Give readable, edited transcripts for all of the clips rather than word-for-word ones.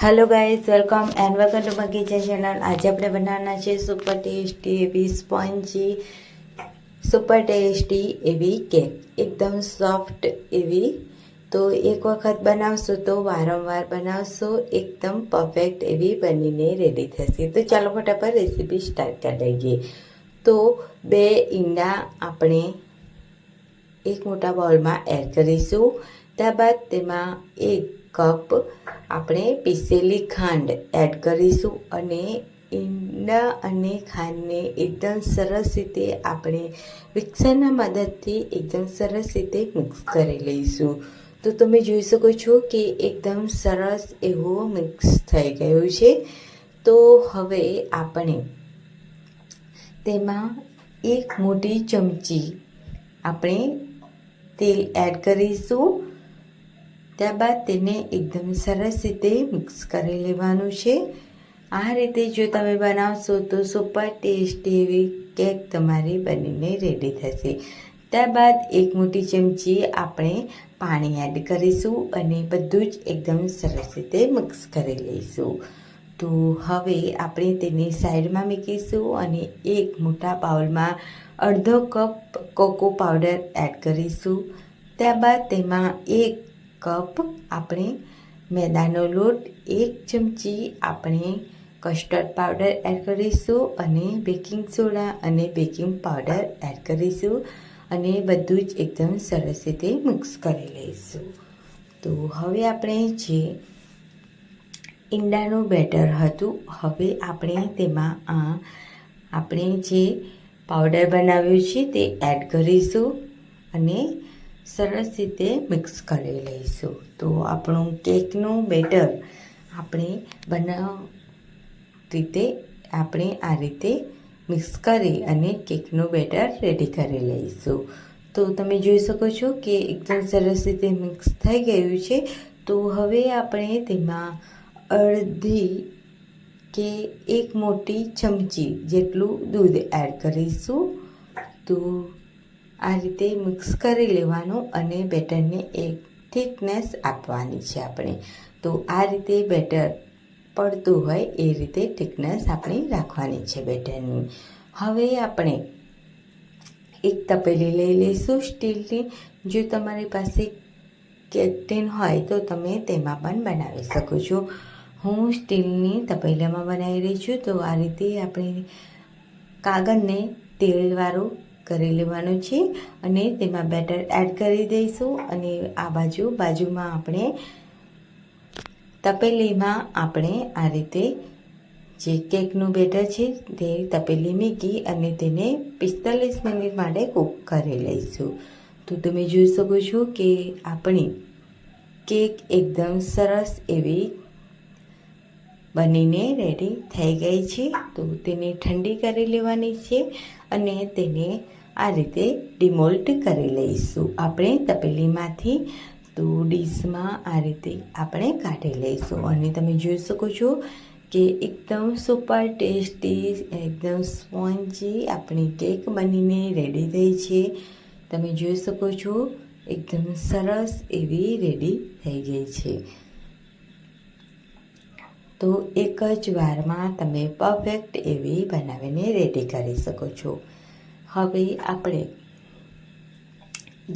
Hello guys, welcome and welcome to my kitchen channel. आज આપણે બનાવવાના છે સુપર ટેસ્ટી એવી સ્પોન્જી સુપર ટેસ્ટી એવી કેક, એકદમ સોફ્ટ એવી। તો એક વખત બનાવશો તો વારંવાર બનાવશો, એકદમ પરફેક્ટ એવી બનીને રેડી થશે। તો ચાલો ફટાફટ રેસીપી સ્ટાર્ટ કરી લઈએ। તો 2 ઈંડા આપણે એક મોટા બાઉલમાં એડ કરીશું। ત્યારબાદ તેમાં 1 કપ આપણે પીસેલી ખાંડ એડ કરીશું અને ઈંડા અને ખાંડને એકદમ સરસ રીતે આપણે મિક્સરના મદદથી એકદમ સરસ રીતે મિક્સ કરી લઈશું। તો તમે જોઈ શકો છો કે એકદમ સરસ એવો મિક્સ થઈ ગયું છે। તો હવે આપણે તેમાં 1 મોટી ચમચી આપણે તેલ એડ કરીશું। ત્યારબાદ તેને એકદમ સરસ રીતે મિક્સ કરી લેવાનું છે। આ રીતે જો તમે બનાવશો તો સુપર ટેસ્ટી એવી કેક તમારી બનીને રેડી થશે। ત્યારબાદ 1 મોટી ચમચી આપણે પાણી એડ કરીશું અને બધું જ એકદમ સરસ રીતે મિક્સ કરી લઈશું। તો હવે આપણે તેને સાઈડમાં મૂકીશું અને 1 મોટા બાઉલમાં અડધો કપ કોકો પાવડર એડ કરીશું। ત્યારબાદ તેમાં 1 કપ આપણે મેદાનો લોટ, 1 ચમચી આપણે કસ્ટર્ડ પાવડર એડ કરીશું અને બેકિંગ સોડા અને બેકિંગ પાવડર એડ કરીશું અને બધું જ એકદમ સરસ રીતે મિક્સ કરી લઈશું। તો હવે આપણે જે ઈંડાનું બેટર હતું, હવે આપણે તેમાં આપણે જે પાવડર બનાવ્યું છે તે એડ કરીશું અને સરસ રીતે મિક્સ કરી લઈશું। તો આપણું કેકનું બેટર આપણે રીતે આપણે આ રીતે મિક્સ કરી અને કેકનું બેટર રેડી કરી લઈશું। તો તમે જોઈ શકો છો કે એકદમ સરસ રીતે મિક્સ થઈ ગયું છે। તો હવે આપણે તેમાં અડધી કે 1 મોટી ચમચી જેટલું દૂધ એડ કરીશું। તો આ રીતે મિક્સ કરી લેવાનું અને બેટરને એક થિકનેસ આપવાની છે આપણે। તો આ રીતે બેટર પડતું હોય એ રીતે થિકનેસ આપણે રાખવાની છે બેટરની। હવે આપણે એક તપેલી લઈ લઈશું સ્ટીલની। જો તમારી પાસે કેક ટીન હોય તો તમે તેમાં પણ બનાવી શકો છો। હું સ્ટીલની તપેલીમાં બનાવી રહી છું। તો આ રીતે આપણે કાગળને તેલવાળું કરી લેવાનું છે અને તેમાં બેટર એડ કરી દઈશું અને આ બાજુમાં આપણે તપેલીમાં આપણે આ રીતે જે કેકનું બેટર છે તે તપેલી મૂકી અને તેને 45 મિનિટ માટે કૂક કરી લઈશું। તો તમે જોઈ શકો છો કે આપણી કેક એકદમ સરસ એવી બનીને રેડી થઈ ગઈ છે। તો તેને ઠંડી કરી લેવાની છે અને તેને આ રીતે ડિમોલ્ડ કરી લઈશું આપણે તપેલીમાંથી। તો ડીશમાં આ રીતે આપણે કાઢી લઈશું અને તમે જોઈ શકો છો કે એકદમ સુપર ટેસ્ટી એકદમ સ્પોન્જી આપણી કેક બનીને રેડી થઈ છે। તમે જોઈ શકો છો એકદમ સરસ એવી રેડી થઈ ગઈ છે। તો એક જ વારમાં તમે પરફેક્ટ એવી બનાવીને રેડી કરી શકો છો। હવે આપણે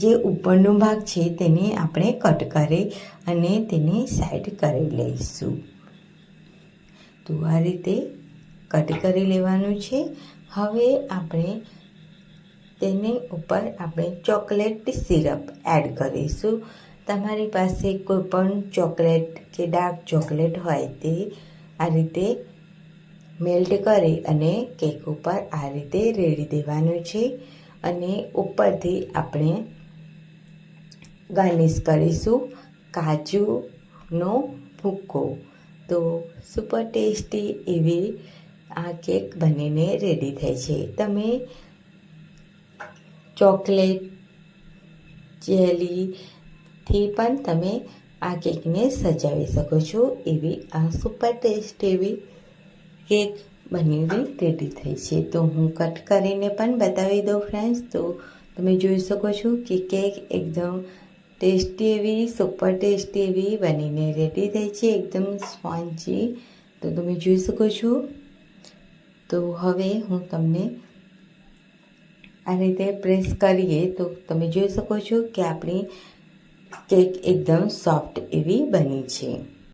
જે ઉપરનો ભાગ છે તેને આપણે કટ કરી અને તેને સાઈડ કરી લઈશું। તો આ રીતે કટ કરી લેવાનું છે। હવે આપણે તેની ઉપર આપણે ચોકલેટ સિરપ એડ કરીશું। તમારી પાસે કોઈ પણ ચોકલેટ કે ડાર્ક ચોકલેટ હોય તે આ રીતે મેલ્ટ કરી અને કેક ઉપર આ રીતે રેડી દેવાનું છે અને ઉપરથી આપણે ગાર્નિશ કરીશું કાજુનો ભૂકો। તો સુપર ટેસ્ટી એવી આ કેક બનીને રેડી થઈ છે। તમે ચોકલેટ જેલીથી પણ તમે આ કેકને સજાવી શકો છો। એવી આ સુપર ટેસ્ટી એવી કેક બનીને રેડી થઈ છે। તો હું કટ કરીને પણ બતાવી દઉં ફ્રેન્ડ્સ। તો તમે જોઈ શકો છો કે કેક એકદમ ટેસ્ટી એવી સુપર ટેસ્ટી એવી બનીને રેડી થઈ છે, એકદમ સ્પોન્જી. તો તમે જોઈ શકો છો. તો હવે હું તમને આ રીતે પ્રેસ કરીએ તો તમે જોઈ શકો છો કે આપણી કેક એકદમ સોફ્ટ એવી બની છે.